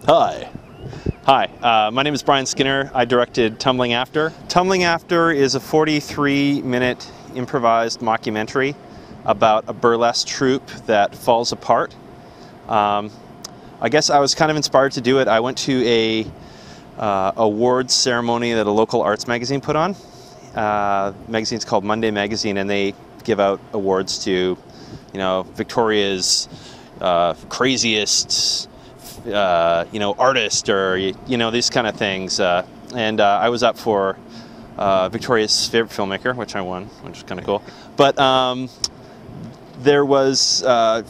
Hi. Hi, my name is Bryan Skinner. I directed Tumbling After. Tumbling After is a 43-minute improvised mockumentary about a burlesque troupe that falls apart. I guess I was kind of inspired to do it. I went to a awards ceremony that a local arts magazine put on. Magazine's called Monday Magazine, and they give out awards to, you know, Victoria's craziest, you know, artist, or, you know, these kind of things. And I was up for Victoria's favorite filmmaker, which I won, which is kind of cool. But there was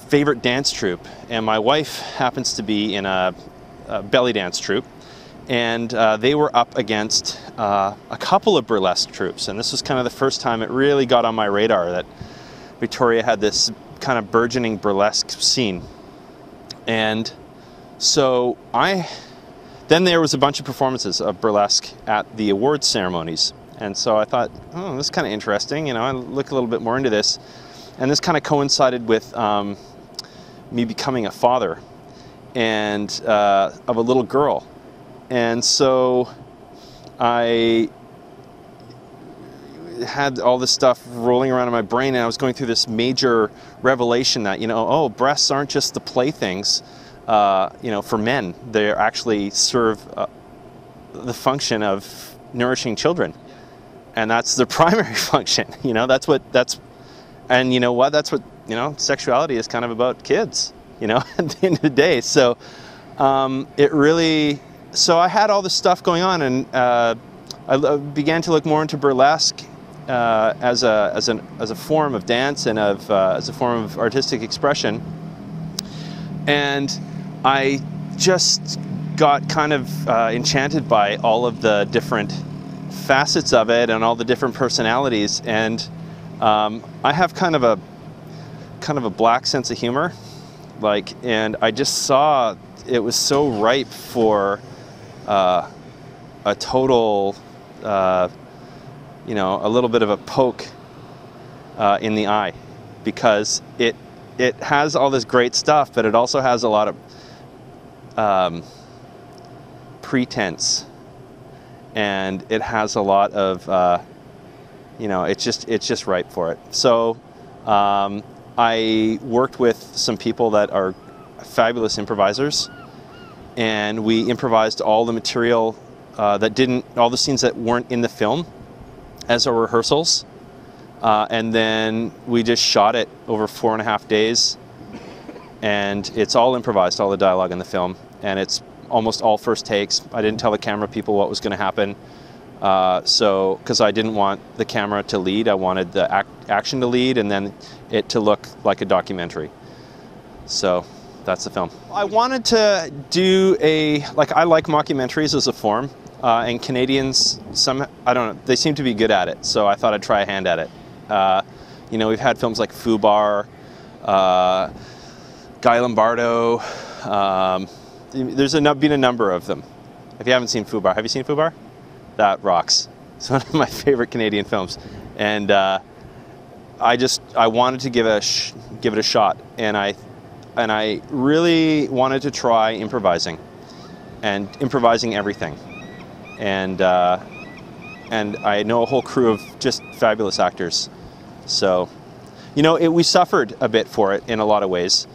favorite dance troupe, and my wife happens to be in a belly dance troupe, and they were up against a couple of burlesque troupes, and this was kind of the first time it really got on my radar that Victoria had this kind of burgeoning burlesque scene. And so then there was a bunch of performances of burlesque at the awards ceremonies, and so I thought, oh, this is kind of interesting, you know, I look a little bit more into this. And this kind of coincided with me becoming a father and of a little girl. And so I had all this stuff rolling around in my brain, and I was going through this major revelation that, you know, oh, breasts aren't just the playthings, you know, for men. They actually serve the function of nourishing children. And that's their primary function, you know, and you know what, that's what, you know, sexuality is kind of about kids, you know, at the end of the day. So so I had all this stuff going on, and I began to look more into burlesque as a form of dance and as a form of artistic expression. And I just got kind of enchanted by all of the different facets of it and all the different personalities. And I have kind of a black sense of humor, and I just saw it was so ripe for a total, you know, a little bit of a poke in the eye, because it has all this great stuff, but it also has a lot of pretense, and it has a lot of you know, it's just ripe for it. So I worked with some people that are fabulous improvisers, and we improvised all the material all the scenes that weren't in the film as our rehearsals, and then we just shot it over 4.5 days, and it's all improvised, all the dialogue in the film, and it's almost all first takes. I didn't tell the camera people what was going to happen. Because I didn't want the camera to lead, I wanted the action to lead, and then it to look like a documentary. So that's the film. I wanted to do I like mockumentaries as a form, and Canadians, I don't know, they seem to be good at it, so I thought I'd try a hand at it. You know, we've had films like Fubar, Guy Lombardo, there's been a number of them. If you haven't seen Fubar, have you seen Fubar? That rocks. It's one of my favorite Canadian films, and I wanted to give it a shot, and I really wanted to try improvising everything, and I know a whole crew of just fabulous actors. So, you know, we suffered a bit for it in a lot of ways,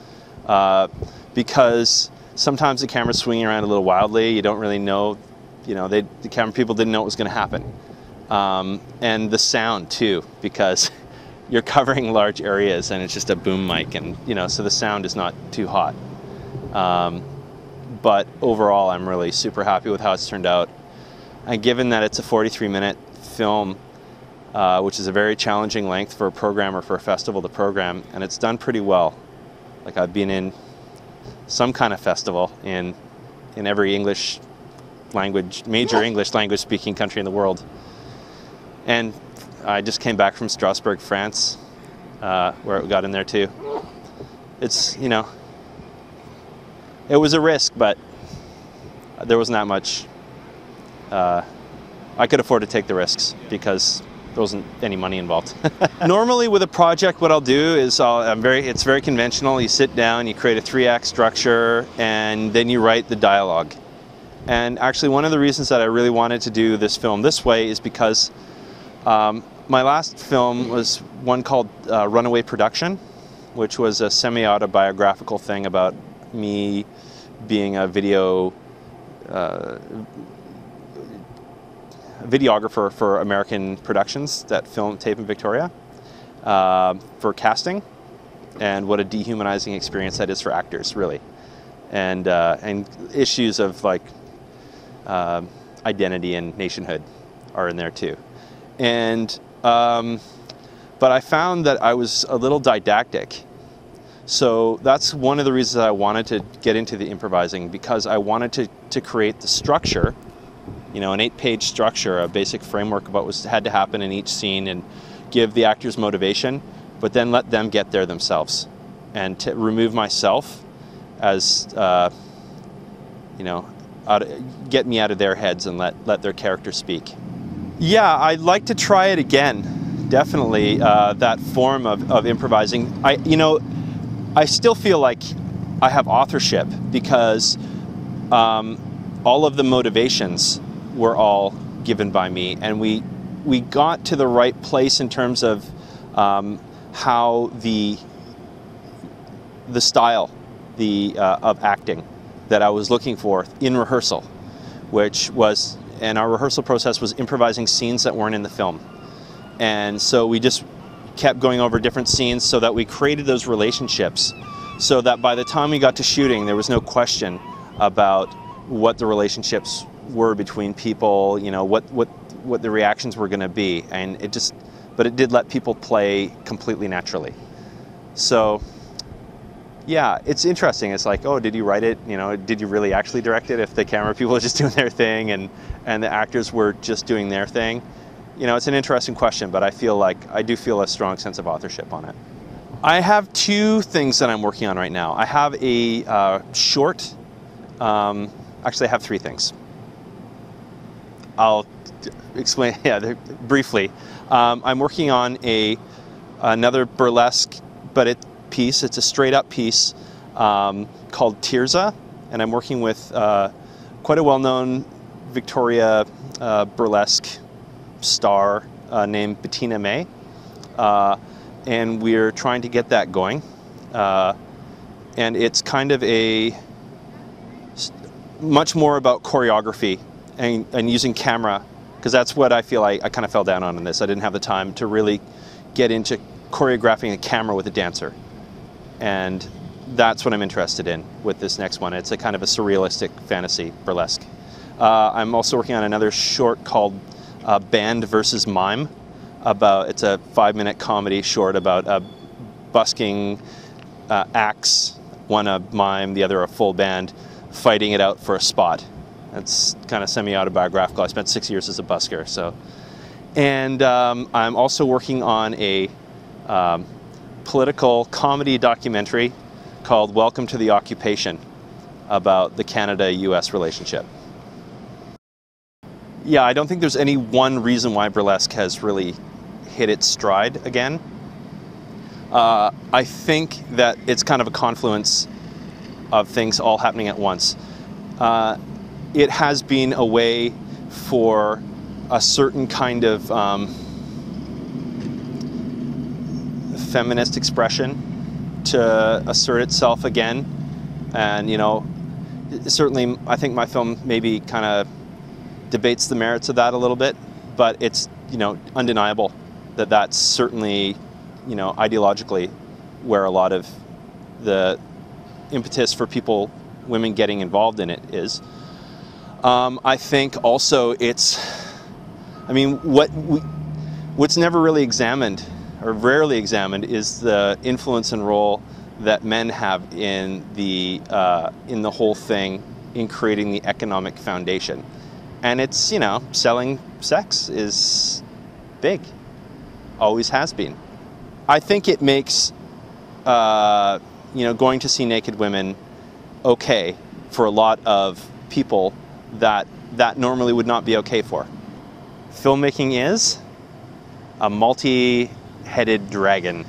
because sometimes the camera's swinging around a little wildly. You don't really know. You know, the camera people didn't know what was going to happen. And the sound, too, because you're covering large areas and it's just a boom mic, and, you know, so the sound is not too hot. But overall, I'm really super happy with how it's turned out. And given that it's a 43-minute film, which is a very challenging length for a programmer, for a festival to program, and it's done pretty well. Like, I've been in some kind of festival in every major English language speaking country in the world. And I just came back from Strasbourg, France, where it got in there too. It's, you know, it was a risk, but there wasn't that much. I could afford to take the risks because there wasn't any money involved. Normally with a project, what I'll do is it's very conventional. You sit down, you create a 3-act structure, and then you write the dialogue. And actually one of the reasons that I really wanted to do this film this way is because my last film was one called Runaway Production, which was a semi-autobiographical thing about me being a videographer for American productions that film tape in Victoria for casting, and what a dehumanizing experience that is for actors, really, and issues of like identity and nationhood are in there too. And but I found that I was a little didactic. So that's one of the reasons I wanted to get into the improvising, because I wanted to create the structure, you know, an 8-page structure, a basic framework about what had to happen in each scene, and give the actors motivation, but then let them get there themselves, and to remove myself as, you know, get me out of their heads and let their character speak. Yeah, I'd like to try it again, definitely, that form of improvising. I still feel like I have authorship, because all of the motivations were all given by me, and we got to the right place in terms of how the style of acting that I was looking for in rehearsal, and our rehearsal process was improvising scenes that weren't in the film. And so we just kept going over different scenes so that we created those relationships, so that by the time we got to shooting, there was no question about what the relationships were between people, you know, what the reactions were going to be. And but it did let people play completely naturally. So yeah, it's interesting. It's like, oh, did you write it? You know, did you really actually direct it if the camera people were just doing their thing and the actors were just doing their thing? You know, it's an interesting question, but I do feel a strong sense of authorship on it. I have 2 things that I'm working on right now. I have a short, actually I have 3 things. I'll explain briefly. I'm working on another burlesque piece. It's a straight up piece called Tirza, and I'm working with quite a well-known Victoria burlesque star named Bettina May, and we're trying to get that going, and it's kind of much more about choreography and using camera, because that's what I feel I kind of fell down on in this. I didn't have the time to really get into choreographing a camera with a dancer, and that's what I'm interested in with this next one. It's a kind of a surrealistic fantasy burlesque. I'm also working on another short called Band versus Mime. It's a 5-minute comedy short about busking acts, one a mime, the other a full band, fighting it out for a spot. It's kind of semi-autobiographical. I spent 6 years as a busker. So, and I'm also working on a political comedy documentary called Welcome to the Occupation, about the Canada-US relationship. Yeah, I don't think there's any one reason why burlesque has really hit its stride again. I think that it's kind of a confluence of things all happening at once. It has been a way for a certain kind of feminist expression to assert itself again, and you know, certainly I think my film maybe kind of debates the merits of that a little bit, but it's, you know, undeniable that that's certainly, you know, ideologically where a lot of the impetus for women getting involved in it is. I think also what's never really examined, or rarely examined, is the influence and role that men have in the whole thing, in creating the economic foundation. And it's, you know, selling sex is big, always has been. I think it makes, you know, going to see naked women okay for a lot of people that normally would not be okay for. Filmmaking is, a multi-headed dragon.